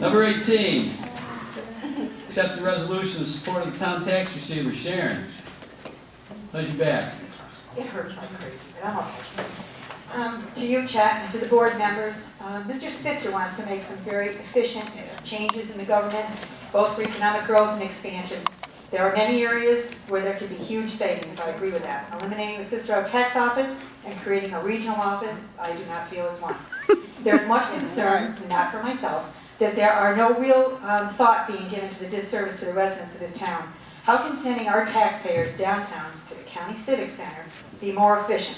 Number 18, accept the resolution in support of the town tax receiver. Sharon, how's your back? It hurts like crazy, but I'm okay. To you, Chet, and to the board members, Mr. Spitzer wants to make some very efficient changes in the government, both for economic growth and expansion. There are many areas where there could be huge savings. I agree with that. Eliminating the Cicero tax office and creating a regional office, I do not feel is one. There's much concern, not for myself, that there are no real thought being given to the disservice to the residents of this town. How can sending our taxpayers downtown to the county civic center be more efficient?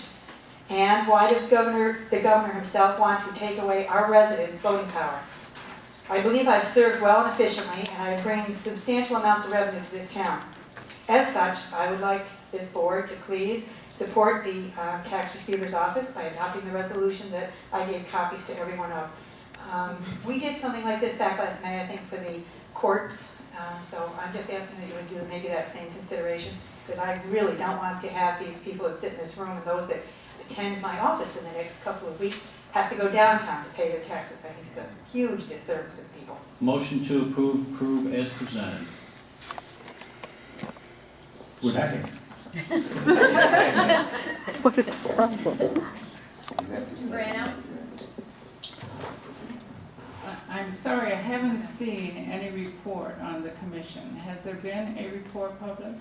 And why does the governor himself want to take away our residents' voting power? I believe I've served well and efficiently, and I bring substantial amounts of revenue to this town. As such, I would like this board to please support the tax receiver's office by adopting the resolution that I gave copies to everyone of. We did something like this back last May, I think, for the courts. So I'm just asking that you would do maybe that same consideration, because I really don't want to have these people that sit in this room and those that attend my office in the next couple of weeks have to go downtown to pay their taxes. I think it's a huge disservice to people. Motion to approve as presented. Second. What is the problem? Brano? I'm sorry, I haven't seen any report on the commission. Has there been a report published?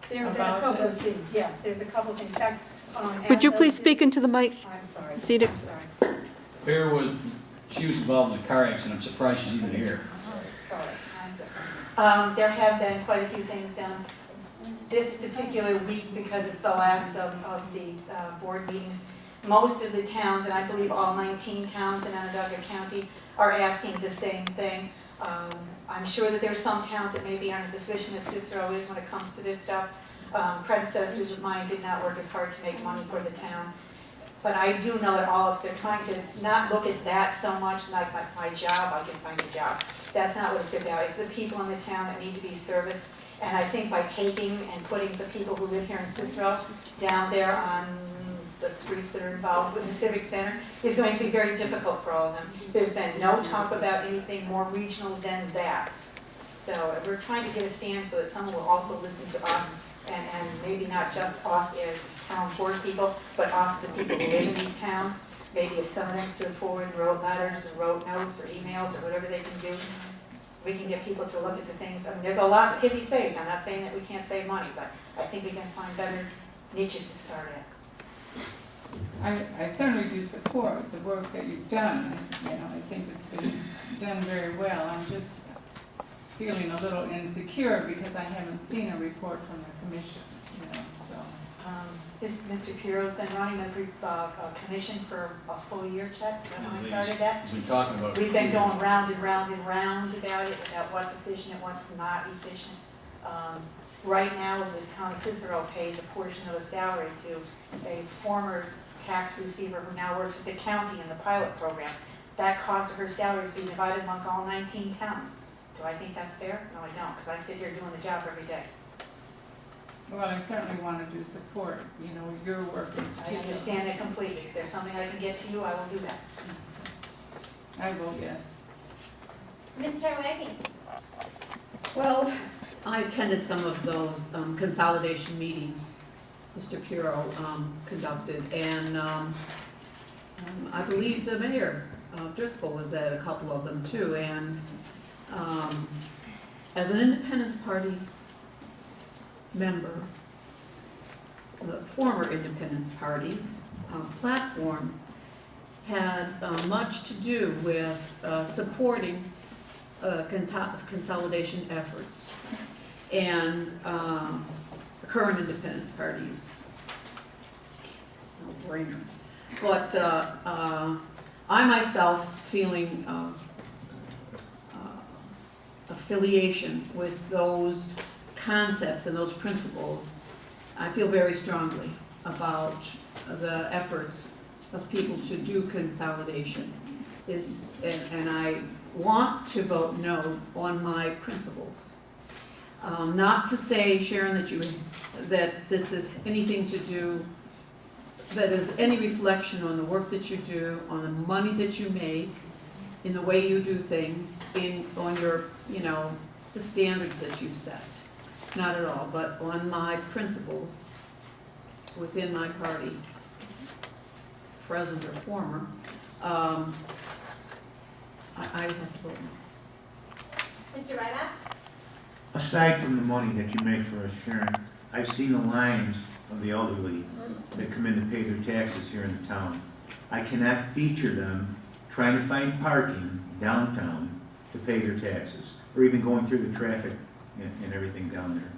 There have been a About couple of this? things, yes, there's a couple of things. In fact, Would you as please of- speak into the mic? I'm sorry. Ms. Edick? I'm sorry. Here with, she was involved in a car accident. I'm surprised she's even here. Sorry. There have been quite a few things done this particular week because it's the last of the board meetings. Most of the towns, and I believe all 19 towns in Onondaga County, are asking the same thing. I'm sure that there's some towns that maybe aren't as efficient as Cicero is when it comes to this stuff. Predecessors of mine did not work as hard to make money for the town. But I do know that all of us are trying to not look at that so much like my job, I can find a job. That's not what it's about. It's the people in the town that need to be serviced. And I think by taking and putting the people who live here in Cicero down there on the streets that are involved with the Civic Center is going to be very difficult for all of them. There's been no talk about anything more regional than that. So we're trying to get a stand so that someone will also listen to us, and maybe not just us as town board people, but us, the people who live in these towns. Maybe if some of them stood forward and wrote letters and wrote notes or emails or whatever they can do, we can get people to look at the things. I mean, there's a lot that can be saved. I'm not saying that we can't save money, but I think we can find better niches to start at. I certainly do support the work that you've done. I think it's been done very well. I'm just feeling a little insecure because I haven't seen a report from the commission, so. Mr. Piro's been running the commission for a full year, Chet, when I started that. He's been talking about it. We've been going round and round and round about it, about what's efficient and what's not efficient. Right now, the town of Cicero pays a portion of a salary to a former tax receiver who now works at the county in the pilot program. That cost of her salary is being divided among all 19 towns. Do I think that's fair? No, I don't, because I sit here doing the job every day. Well, I certainly want to do support, your work in I particular. understand that completely. If there's something I can get to you, I will do that. I will, yes. Mr. Waggy? Well, I attended some of those consolidation meetings Mr. Piro conducted, and I believe the mayor, Driscoll, was at a couple of them too, and as an Independence Party member, the former Independence Party's platform had much to do with supporting consolidation efforts, and the current Independence Party's no-brainer. But I myself, feeling affiliation with those concepts and those principles, I feel very strongly about the efforts of people to do consolidation. And I want to vote no on my principles. Not to say, Sharon, that this is anything to do, that is any reflection on the work that you do, on the money that you make. in the way you do things, on your, the standards that you've set. Not at all, but on my principles within my party, present or former, I have to vote no. Mr. Ryback? Aside from the money that you make for us, Sharon, I've seen the lines of the elderly that come in to pay their taxes here in the town. I cannot feature them trying to find parking downtown to pay their taxes, or even going through the traffic and everything down there.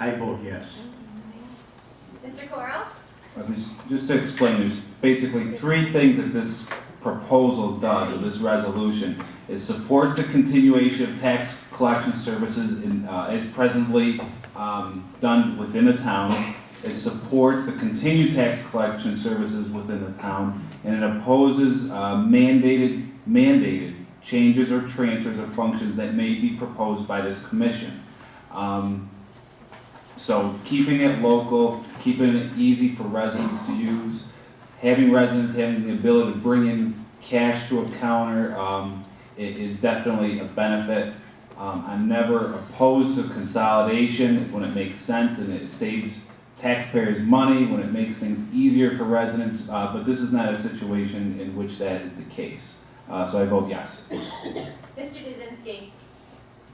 I vote yes. Mr. Corral? Just to explain, there's basically three things that this proposal does, or this resolution. It supports the continuation of tax collection services as presently done within the town. It supports the continued tax collection services within the town, and it opposes mandated changes or transfers of functions that may be proposed by this commission. So keeping it local, keeping it easy for residents to use, having residents having the ability to bring in cash to a counter is definitely a benefit. I'm never opposed to consolidation when it makes sense and it saves taxpayers money, when it makes things easier for residents, but this is not a situation in which that is the case. So I vote yes. Mr. Kaczynski?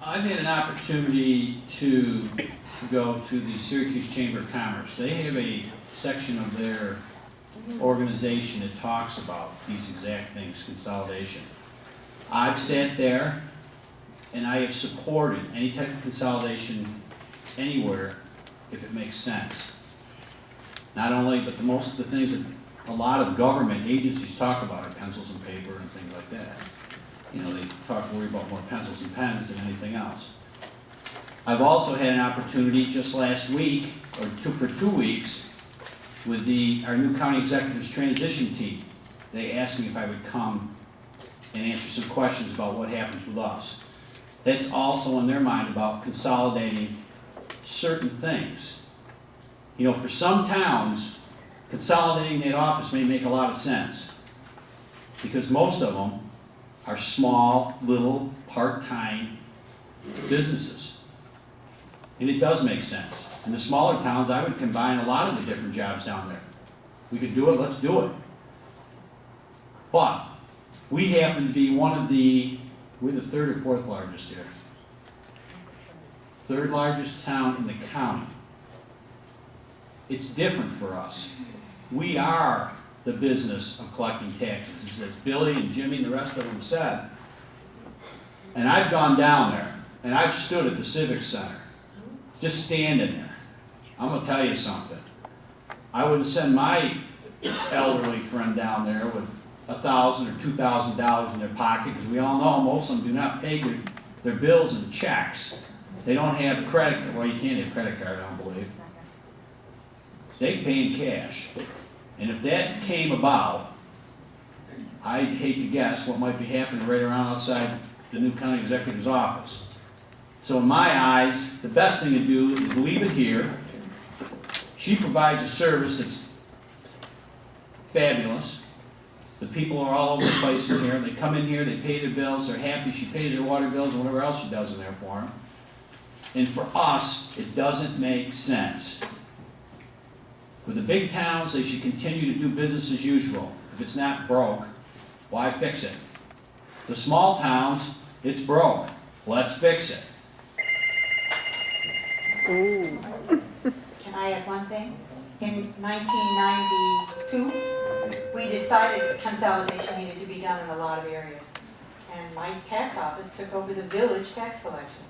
I've had an opportunity to go to the Syracuse Chamber of Commerce. They have a section of their organization that talks about these exact things, consolidation. I've sat there and I have supported any type of consolidation anywhere if it makes sense. Not only, but most of the things that a lot of government agencies talk about are pencils and paper and things like that. They worry about more pencils and pens than anything else. I've also had an opportunity just last week, or for 2 weeks, with our new county executives transition team. They asked me if I would come and answer some questions about what happens with us. That's also in their mind about consolidating certain things. For some towns, consolidating that office may make a lot of sense, because most of them are small, little, part-time businesses. And it does make sense. In the smaller towns, I would combine a lot of the different jobs down there. We could do it, let's do it. But we happen to be we're the third or fourth largest here. Third largest town in the county. It's different for us. We are the business of collecting taxes, as Billy and Jimmy and the rest of them said. And I've gone down there, and I've stood at the Civic Center, just standing there. I'm going to tell you something. I wouldn't send my elderly friend down there with $1,000 or $2,000 in their pocket, because we all know most of them do not pay their bills in checks. They don't have credit card. Well, you can't have credit card, I don't believe. They pay in cash. And if that came about, I'd hate to guess what might be happening right around outside the new county executive's office. So in my eyes, the best thing to do is leave it here. She provides a service that's fabulous. The people are all over the place in here. They come in here, they pay their bills, they're happy. She pays their water bills and whatever else she does in there for them. And for us, it doesn't make sense. For the big towns, they should continue to do business as usual. If it's not broke, why fix it? The small towns, it's broke. Let's fix it. Can I add one thing? In 1992, we decided consolidation needed to be done in a lot of areas. And my tax office took over the village tax collection.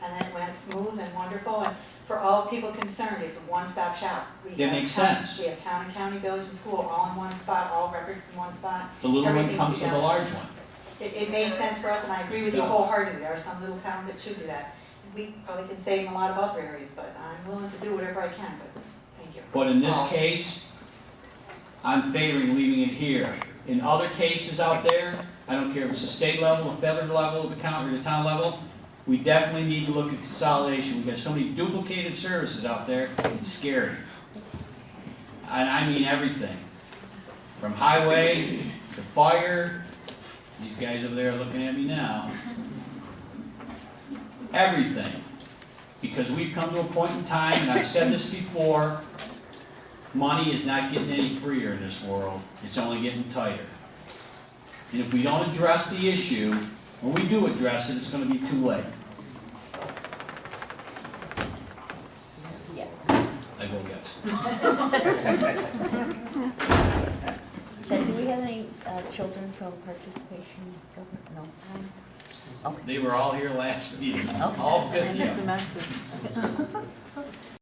And that went smooth and wonderful. And for all people concerned, it's a one-stop shop. That makes sense. We have town and county, village and school all in one spot, all records in one spot. The little one Everything's comes to the together. large one. It made sense for us, and I agree with you wholeheartedly. There are some little towns that should do that. We probably can save in a lot of other areas, but I'm willing to do whatever I can, but thank you. But in this case, I'm favoring leaving it here. In other cases out there, I don't care if it's a state level, a federal level, the county, or the town level, we definitely need to look at consolidation. We've got so many duplicated services out there, it's scary. And I mean everything. From highway, to fire, these guys over there are looking at me now. Everything. Because we've come to a point in time, and I've said this before, money is not getting any freer in this world. It's only getting tighter. And if we don't address the issue, when we do address it, it's gonna be too late. Yes. I go yes. Ted, do we have any children from participation? No? They were all here last meeting, Okay. all I 50 of missed them. the message.